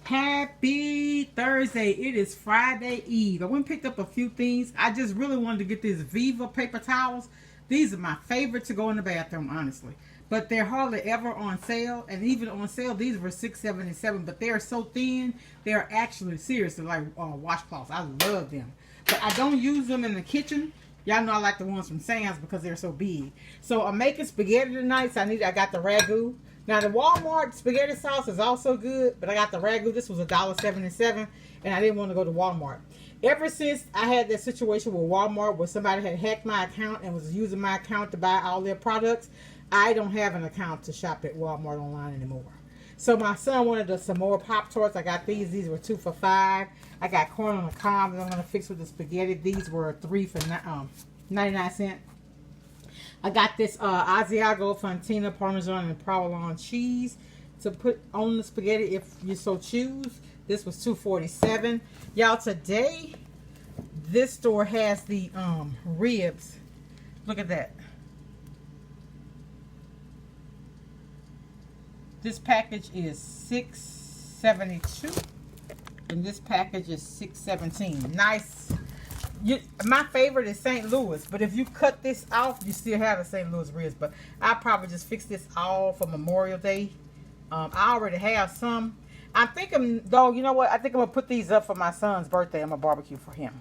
Happy Thursday. It is Friday Eve. I went and picked up a few things. I just really wanted to get these Viva paper towels. These are my favorite to go in the bathroom, honestly. But they're hardly ever on sale. And even on sale, these were $6.77. But they're so thin, they're actually seriously like washcloths. I love them. But I don't use them in the kitchen. Y'all know I like the ones from Sam's because they're so big. So I'm making spaghetti tonight. So I got the ragu. Now the Walmart spaghetti sauce is also good, but I got the ragu. This was $1.77, and I didn't want to go to Walmart. Ever since I had that situation with Walmart where somebody had hacked my account and was using my account to buy all their products, I don't have an account to shop at Walmart online anymore. So my son wanted some more Pop-Tarts. I got these. These were 2 for $5. I got corn on the cob that I'm going to fix with the spaghetti. These were 3 for 99 cents. I got this Asiago Fontina Parmesan and provolone cheese to put on the spaghetti if you so choose. This was $2.47. Y'all, today this store has the ribs. Look at that. This package is $6.72 and this package is $6.17. Nice. My favorite is St. Louis, but if you cut this off, you still have the St. Louis ribs. But I'll probably just fix this all for Memorial Day. I already have some. I'm thinking, though, you know what? I think I'm going to put these up for my son's birthday. I'm going to barbecue for him.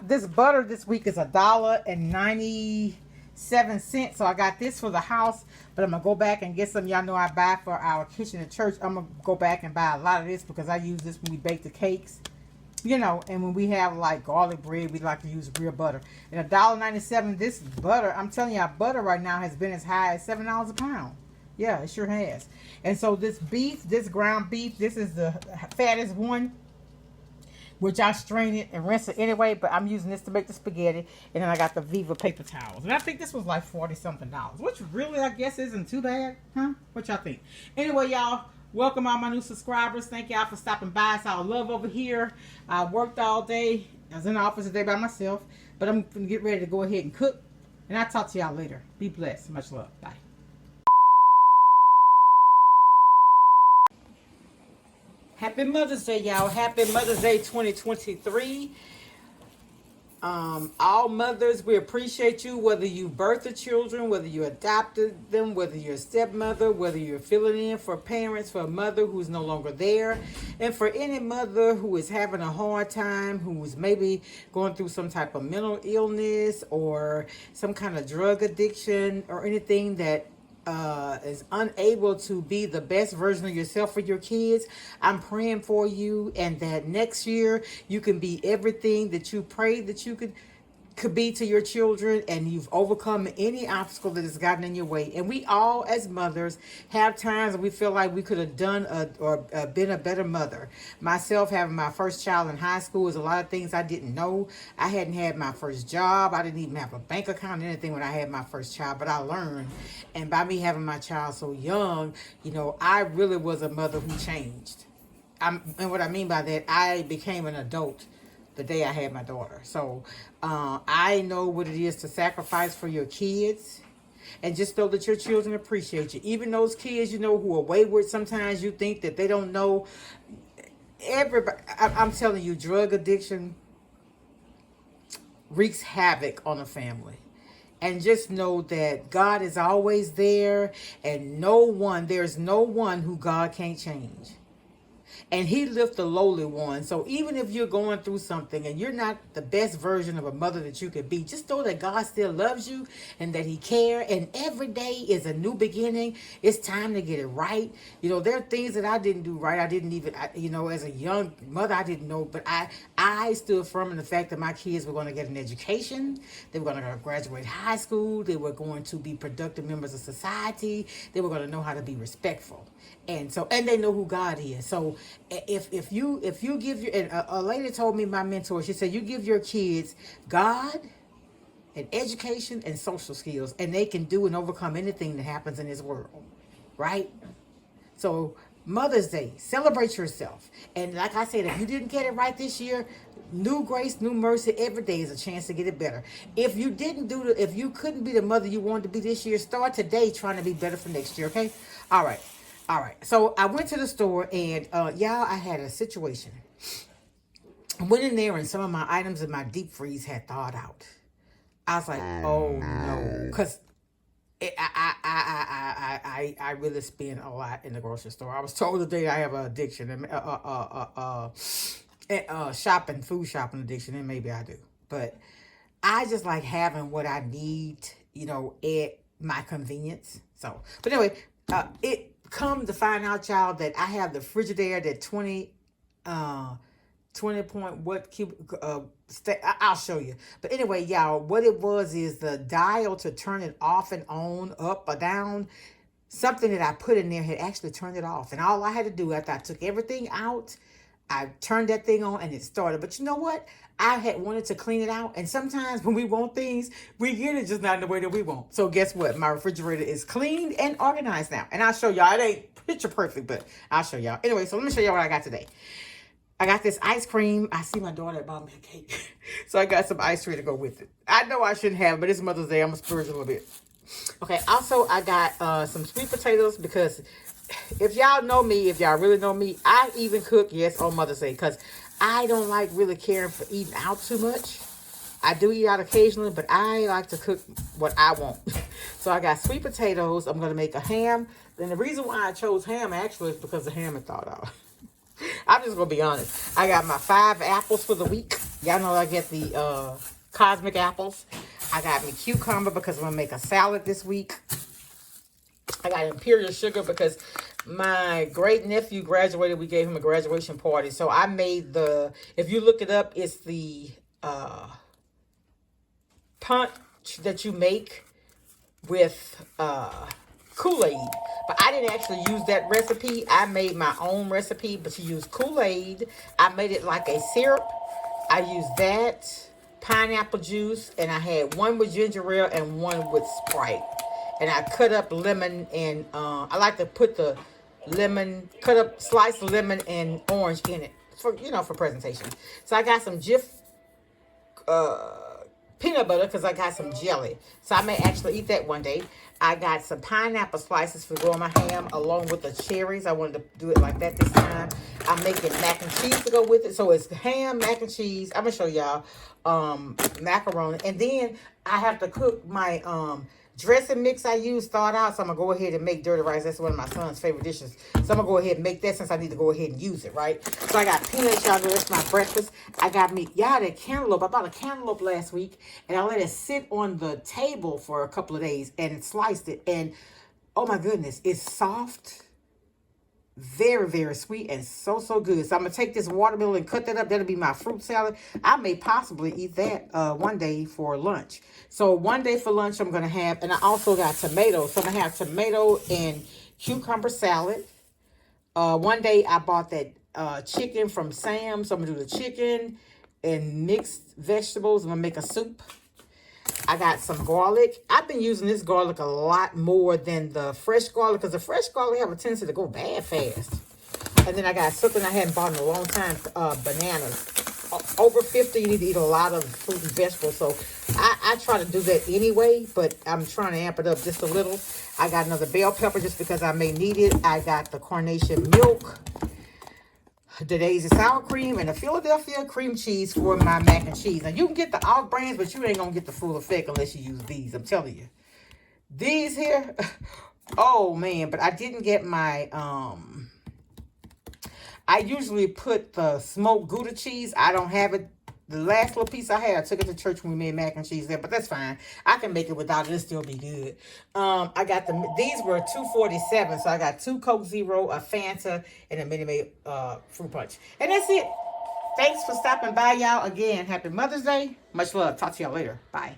This butter this week is $1.97. So I got this for the house, but I'm going to go back and get some. Y'all know I buy for our kitchen at church. I'm going to go back and buy a lot of this because I use this when we bake the cakes. You know, and when we have like garlic bread, we like to use real butter. And $1.97, this butter, I'm telling you, our butter right now has been as high as $7 a pound. Yeah, it sure has. And so this beef, this ground beef, this is the fattest one, which I strain it and rinse it anyway, but I'm using this to make the spaghetti. And then I got the Viva paper towels. And I think this was like $40-something, which really, I guess, isn't too bad. Huh? What y'all think? Anyway, y'all, welcome all my new subscribers. Thank y'all for stopping by. It's all love over here. I worked all day. I was in the office today by myself. But I'm going to get ready to go ahead and cook. And I'll talk to y'all later. Be blessed. Much love. Bye. Happy Mother's Day, y'all. Happy Mother's Day 2023. All mothers, we appreciate you, whether you birthed the children, whether you adopted them, whether you're a stepmother, whether you're filling in for parents, for a mother who's no longer there, and for any mother who is having a hard time, who is maybe going through some type of mental illness or some kind of drug addiction or anything that is unable to be the best version of yourself for your kids. I'm praying for you, and that next year you can be everything that you prayed that you could be to your children, and you've overcome any obstacle that has gotten in your way. And we all, as mothers, have times when we feel like we could have done or been a better mother. Myself, having my first child in high school, is a lot of things I didn't know. I hadn't had my first job. I didn't even have a bank account or anything when I had my first child, but I learned. And by me having my child so young, you know, I really was a mother who changed. And what I mean by that, I became an adult the day I had my daughter. So I know what it is to sacrifice for your kids, and just know that your children appreciate you. Even those kids, you know, who are wayward, sometimes you think that they don't know. Everybody, I'm telling you, drug addiction wreaks havoc on a family. And just know that God is always there, and there's no one who God can't change. And he lifts the lowly one. So even if you're going through something and you're not the best version of a mother that you could be, just know that God still loves you and that he cares. And every day is a new beginning. It's time to get it right. You know, there are things that I didn't do right. I didn't even, you know, as a young mother, I didn't know. But I stood firm in the fact that my kids were going to get an education. They were going to graduate high school. They were going to be productive members of society. They were going to know how to be respectful. And they know who God is. So if you give your, and a lady told me, my mentor, she said, you give your kids God and education and social skills, and they can do and overcome anything that happens in this world, right? So Mother's Day, celebrate yourself. And like I said, if you didn't get it right this year, new grace, new mercy, every day is a chance to get it better. If you couldn't be the mother you wanted to be this year, start today trying to be better for next year, okay? All right. All right. So I went to the store and y'all, I had a situation. I went in there and some of my items in my deep freeze had thawed out. I was like, oh no, because I really spend a lot in the grocery store. I was told today I have an addiction, shopping, food shopping addiction, and maybe I do. But I just like having what I need, at my convenience. So, but anyway, it come to find out, y'all, that I have the Frigidaire that 20 point what cubic I'll show you. But anyway, y'all, what it was is the dial to turn it off and on, up or down. Something that I put in there had actually turned it off. And all I had to do after I took everything out, I turned that thing on and it started. But you know what? I had wanted to clean it out. And sometimes when we want things, we get it just not in the way that we want. So guess what? My refrigerator is cleaned and organized now. And I'll show y'all. It ain't picture perfect, but I'll show y'all. Anyway, so let me show y'all what I got today. I got this ice cream. I see my daughter bought me a cake. So I got some ice cream to go with it. I know I shouldn't have, but it's Mother's Day. I'm going to splurge a little bit. Okay, also I got some sweet potatoes because if y'all know me, if y'all really know me, I even cook, yes, on Mother's Day because I don't like really caring for eating out too much. I do eat out occasionally, but I like to cook what I want. So I got sweet potatoes. I'm going to make a ham. And the reason why I chose ham actually is because the ham had thawed out. I'm just going to be honest. I got my 5 apples for the week. Y'all know I get the cosmic apples. I got me cucumber because I'm going to make a salad this week. I got imperial sugar because my great nephew graduated. We gave him a graduation party. So I made if you look it up, it's the punch that you make with Kool-Aid. But I didn't actually use that recipe. I made my own recipe, but you use Kool-Aid. I made it like a syrup. I used that, pineapple juice, and I had one with ginger ale and one with Sprite. And I cut up lemon and I like to put the lemon, slice of lemon and orange in it for presentation. So I got some Jif peanut butter because I got some jelly. So I may actually eat that one day. I got some pineapple slices for going my ham along with the cherries. I wanted to do it like that this time. I'm making mac and cheese to go with it. So it's ham, mac and cheese. I'm going to show y'all macaroni. And then I have to cook my dressing mix I used thawed out. So I'm going to go ahead and make dirty rice. That's one of my son's favorite dishes. So I'm going to go ahead and make that since I need to go ahead and use it, right? So I got peanut y'all. That's my breakfast. I got that cantaloupe. I bought a cantaloupe last week and I let it sit on the table for a couple of days and sliced it. And oh my goodness, it's soft. Very, very sweet and so good. So I'm going to take this watermelon and cut that up. That'll be my fruit salad. I may possibly eat that one day for lunch. So one day for lunch I'm going to have, and I also got tomatoes. So I'm going to have tomato and cucumber salad. One day I bought that chicken from Sam's. So I'm going to do the chicken and mixed vegetables. I'm going to make a soup. I got some garlic. I've been using this garlic a lot more than the fresh garlic because the fresh garlic have a tendency to go bad fast. And then I got something I hadn't bought in a long time, bananas. Over 50, you need to eat a lot of fruit and vegetables. So I try to do that anyway, but I'm trying to amp it up just a little. I got another bell pepper just because I may need it. I got the carnation milk, the Daisy sour cream, and the Philadelphia cream cheese for my mac and cheese. Now, you can get the off brands, but you ain't going to get the full effect unless you use these. I'm telling you. These here, oh, man. But I didn't get my, I usually put the smoked Gouda cheese. I don't have it. The last little piece I had, I took it to church when we made mac and cheese there, but that's fine. I can make it without it. It'll still be good. I got these were $2.47, so I got 2 Coke Zero, a Fanta, and a Minute Maid fruit punch. And that's it. Thanks for stopping by, y'all. Again, happy Mother's Day. Much love. Talk to y'all later. Bye.